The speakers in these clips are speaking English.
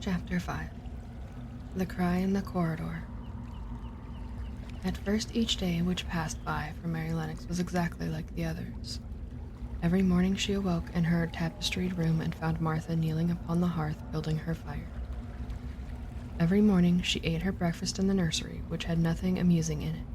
Chapter 5. The Cry in the Corridor. At first, each day which passed by for Mary Lennox was exactly like the others. Every morning she awoke in her tapestried room and found Martha kneeling upon the hearth building her fire. Every morning she ate her breakfast in the nursery, which had nothing amusing in it.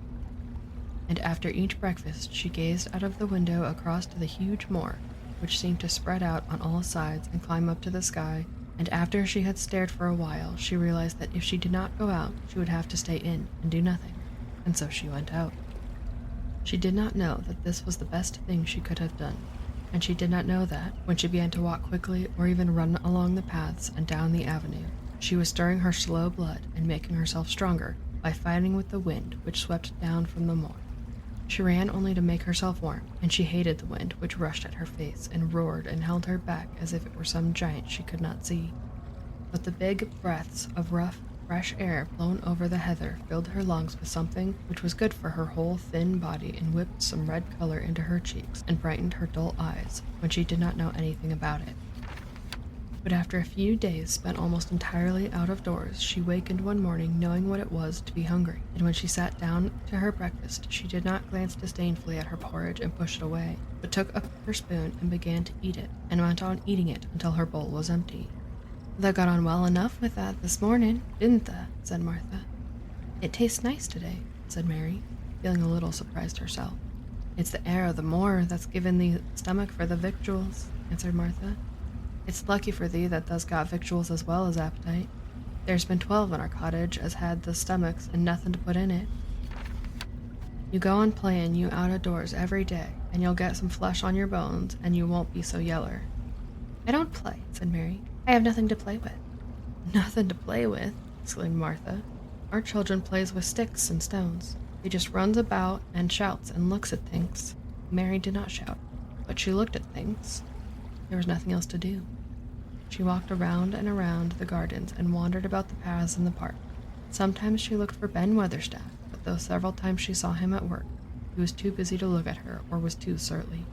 And after each breakfast she gazed out of the window across to the huge moor, which seemed to spread out on all sides and climb up to the sky, and after she had stared for a while, she realized that if she did not go out, she would have to stay in and do nothing, and so she went out. She did not know that this was the best thing she could have done, and she did not know that, when she began to walk quickly or even run along the paths and down the avenue, she was stirring her slow blood and making herself stronger by fighting with the wind which swept down from the moor. She ran only to make herself warm, and she hated the wind which rushed at her face and roared and held her back as if it were some giant she could not see. But the big breaths of rough, fresh air blown over the heather filled her lungs with something which was good for her whole thin body and whipped some red color into her cheeks and brightened her dull eyes when she did not know anything about it. But after a few days spent almost entirely out of doors, she wakened one morning knowing what it was to be hungry, and when she sat down to her breakfast, she did not glance disdainfully at her porridge and push it away, but took up her spoon and began to eat it, and went on eating it until her bowl was empty. "They got on well enough with that this morning, didn't they?" said Martha. "It tastes nice today," said Mary, feeling a little surprised herself. "It's the air of the moor that's given thee stomach for the victuals," answered Martha. "It's lucky for thee that thou's got victuals as well as appetite. There's been 12 in our cottage as had the stomachs and nothing to put in it. You go on playing you out of doors every day, and you'll get some flesh on your bones, and you won't be so yeller." "I don't play," said Mary. "I have nothing to play with." "Nothing to play with?" exclaimed Martha. "Our children plays with sticks and stones. They just runs about and shouts and looks at things." Mary did not shout, but she looked at things. There was nothing else to do. She walked around and around the gardens and wandered about the paths in the park. Sometimes she looked for Ben Weatherstaff, but though several times she saw him at work, he was too busy to look at her or was too surly.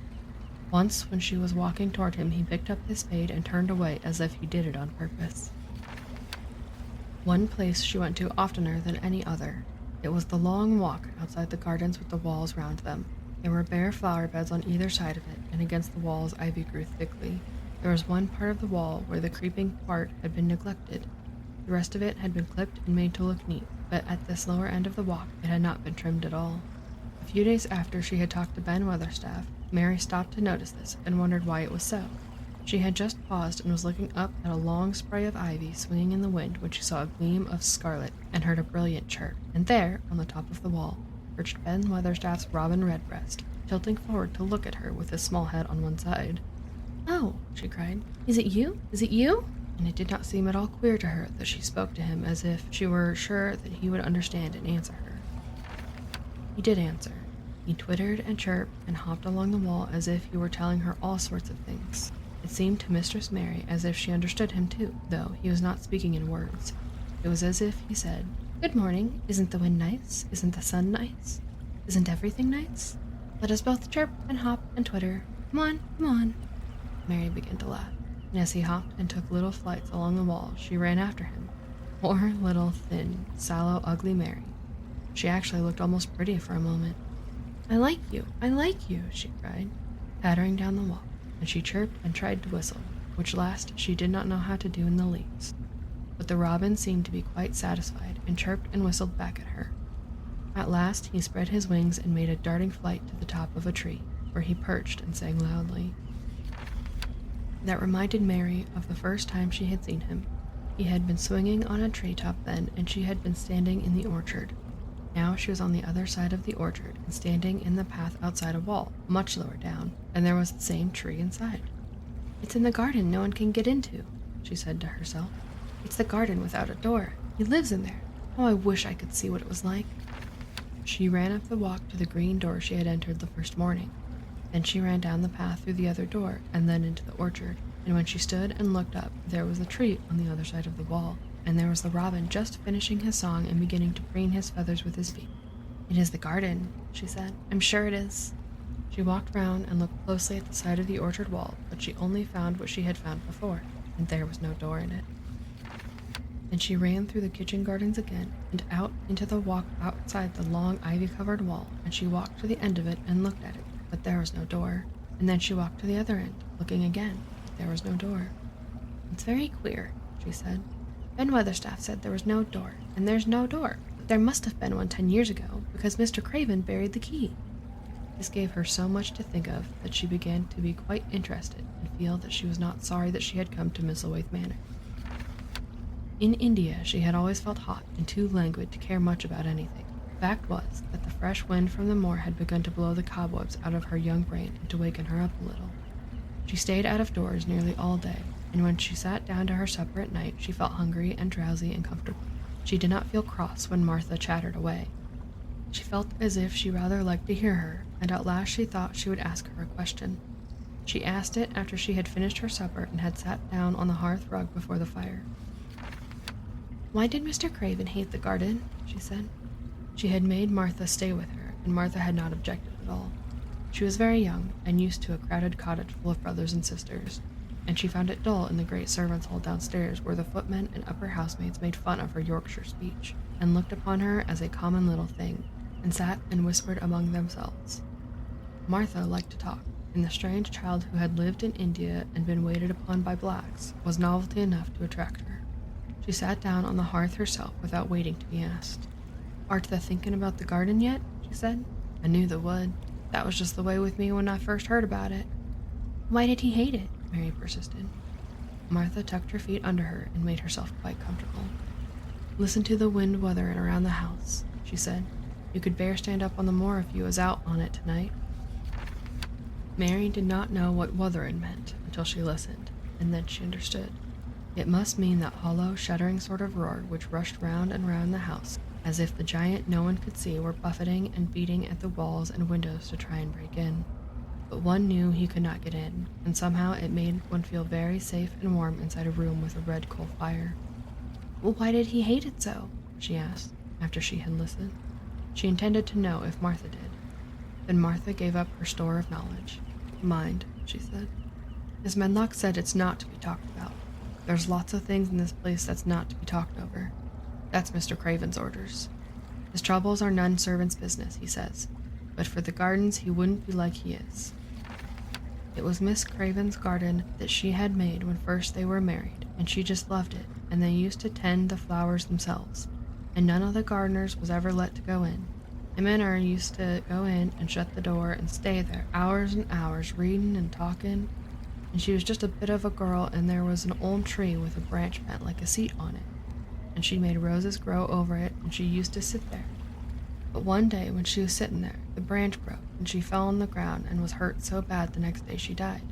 Once, when she was walking toward him, he picked up his spade and turned away as if he did it on purpose. One place she went to oftener than any other. It was the long walk outside the gardens with the walls round them. There were bare flower beds on either side of it, and against the walls ivy grew thickly. There was one part of the wall where the creeping part had been neglected. The rest of it had been clipped and made to look neat, but at this lower end of the walk it had not been trimmed at all. A few days after she had talked to Ben Weatherstaff, Mary stopped to notice this and wondered why it was so. She had just paused and was looking up at a long spray of ivy swinging in the wind when she saw a gleam of scarlet and heard a brilliant chirp, and there, on the top of the wall, perched Ben Weatherstaff's robin redbreast, tilting forward to look at her with his small head on one side. "Oh," she cried, "is it you? Is it you?" And it did not seem at all queer to her that she spoke to him as if she were sure that he would understand and answer her. He did answer. He twittered and chirped and hopped along the wall as if he were telling her all sorts of things. It seemed to Mistress Mary as if she understood him too, though he was not speaking in words. It was as if he said, "Good morning. Isn't the wind nice? Isn't the sun nice? Isn't everything nice? Let us both chirp and hop and twitter. Come on, come on." Mary began to laugh, and as he hopped and took little flights along the wall, she ran after him. Poor little, thin, sallow, ugly Mary. She actually looked almost pretty for a moment. I like you, she cried, pattering down the walk, and she chirped and tried to whistle, which last she did not know how to do in the least. But the robin seemed to be quite satisfied, and chirped and whistled back at her. At last he spread his wings and made a darting flight to the top of a tree, where he perched and sang loudly. That reminded Mary of the first time she had seen him. He had been swinging on a treetop then, and she had been standing in the orchard. Now she was on the other side of the orchard and standing in the path outside a wall, much lower down, and there was the same tree inside. "It's in the garden no one can get into," she said to herself. "It's the garden without a door. He lives in there. Oh, I wish I could see what it was like." She ran up the walk to the green door she had entered the first morning. Then she ran down the path through the other door and then into the orchard, and when she stood and looked up, there was the tree on the other side of the wall, and there was the robin just finishing his song and beginning to preen his feathers with his beak. "It is the garden," she said. "I'm sure it is." She walked round and looked closely at the side of the orchard wall, but she only found what she had found before, and there was no door in it. Then she ran through the kitchen gardens again and out into the walk outside the long ivy-covered wall, and she walked to the end of it and looked at it, but there was no door. And then she walked to the other end, looking again, but there was no door. "It's very queer," she said. "Ben Weatherstaff said there was no door, and there's no door. But there must have been one 10 years ago, because Mr. Craven buried the key." This gave her so much to think of that she began to be quite interested and feel that she was not sorry that she had come to Misselthwaite Manor. In India, she had always felt hot and too languid to care much about anything. The fact was that the fresh wind from the moor had begun to blow the cobwebs out of her young brain and to waken her up a little. She stayed out of doors nearly all day, and when she sat down to her supper at night, she felt hungry and drowsy and comfortable. She did not feel cross when Martha chattered away. She felt as if she rather liked to hear her, and at last she thought she would ask her a question. She asked it after she had finished her supper and had sat down on the hearth rug before the fire. "Why did Mr. Craven hate the garden?" she said. She had made Martha stay with her, and Martha had not objected at all. She was very young, and used to a crowded cottage full of brothers and sisters, and she found it dull in the great servants' hall downstairs, where the footmen and upper housemaids made fun of her Yorkshire speech, and looked upon her as a common little thing, and sat and whispered among themselves. Martha liked to talk, and the strange child who had lived in India and been waited upon by blacks was novelty enough to attract her. She sat down on the hearth herself without waiting to be asked. "Art thou thinking about the garden yet?" she said. "I knew thou would. That was just the way with me when I first heard about it." "Why did he hate it?" Mary persisted. Martha tucked her feet under her and made herself quite comfortable. "Listen to the wind wuthering around the house," she said. "You could bear stand up on the moor if you was out on it tonight." Mary did not know what wuthering meant until she listened, and then she understood. It must mean that hollow, shuddering sort of roar which rushed round and round the house, as if the giant no one could see were buffeting and beating at the walls and windows to try and break in. But one knew he could not get in, and somehow it made one feel very safe and warm inside a room with a red coal fire. "Well, why did he hate it so?" she asked, after she had listened. She intended to know if Martha did. Then Martha gave up her store of knowledge. "Mind," she said. "Miss Medlock said it's not to be talked about. There's lots of things in this place that's not to be talked over. That's Mr. Craven's orders. His troubles are none servant's business, he says, but for the gardens he wouldn't be like he is." It was Miss Craven's garden that she had made when first they were married, and she just loved it, and they used to tend the flowers themselves, and none of the gardeners was ever let to go in. Him and her used to go in and shut the door and stay there hours and hours reading and talking, and she was just a bit of a girl, and there was an old tree with a branch bent like a seat on it, and she made roses grow over it, and she used to sit there. But one day when she was sitting there, the branch broke, and she fell on the ground and was hurt so bad the next day she died.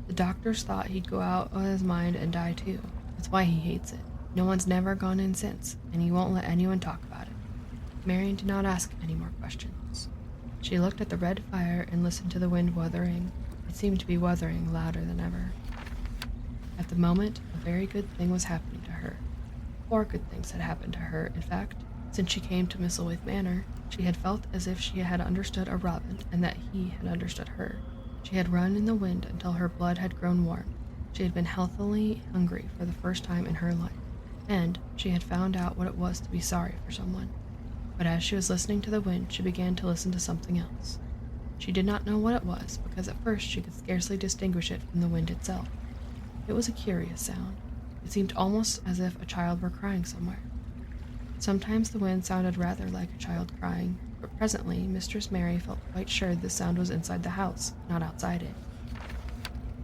The doctors thought he'd go out of his mind and die too. That's why he hates it. No one's never gone in since, and he won't let anyone talk about it. Marian did not ask any more questions. She looked at the red fire and listened to the wind wuthering. It seemed to be wuthering louder than ever. At the moment, a very good thing was happening to her. 4 good things had happened to her, in fact. Since she came to Misselthwaite Manor, she had felt as if she had understood a robin, and that he had understood her. She had run in the wind until her blood had grown warm. She had been healthily hungry for the first time in her life, and she had found out what it was to be sorry for someone. But as she was listening to the wind, she began to listen to something else. She did not know what it was, because at first she could scarcely distinguish it from the wind itself. It was a curious sound. It seemed almost as if a child were crying somewhere. Sometimes the wind sounded rather like a child crying, but presently Mistress Mary felt quite sure the sound was inside the house, not outside it.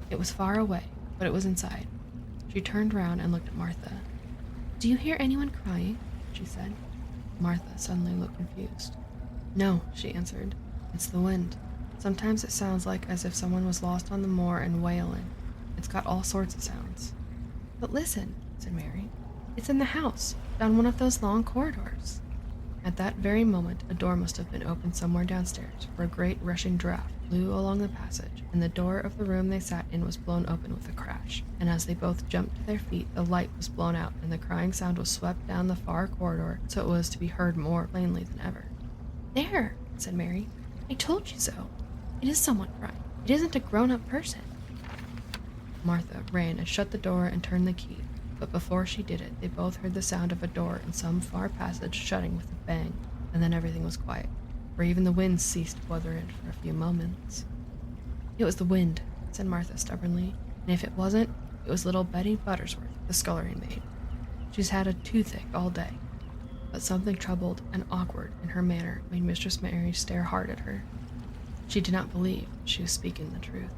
It was far away, but it was inside. She turned round and looked at Martha. "Do you hear anyone crying?" she said. Martha suddenly looked confused. "No," she answered. "It's the wind. Sometimes it sounds like as if someone was lost on the moor and wailing. It's got all sorts of sounds." "But listen," said Mary. "It's in the house, down one of those long corridors." At that very moment, a door must have been opened somewhere downstairs, for a great rushing draught blew along the passage, and the door of the room they sat in was blown open with a crash, and as they both jumped to their feet, the light was blown out, and the crying sound was swept down the far corridor, so it was to be heard more plainly than ever. "There," said Mary. "I told you so. It is someone crying. It isn't a grown-up person." Martha ran and shut the door and turned the key, But before she did it, they both heard the sound of a door in some far passage shutting with a bang, and then everything was quiet, for even the wind ceased wuthering for a few moments. "It was the wind," said Martha stubbornly, "and if it wasn't, it was little Betty Buttersworth, the scullery maid. She's had a toothache all day." But something troubled and awkward in her manner made Mistress Mary stare hard at her. She did not believe she was speaking the truth.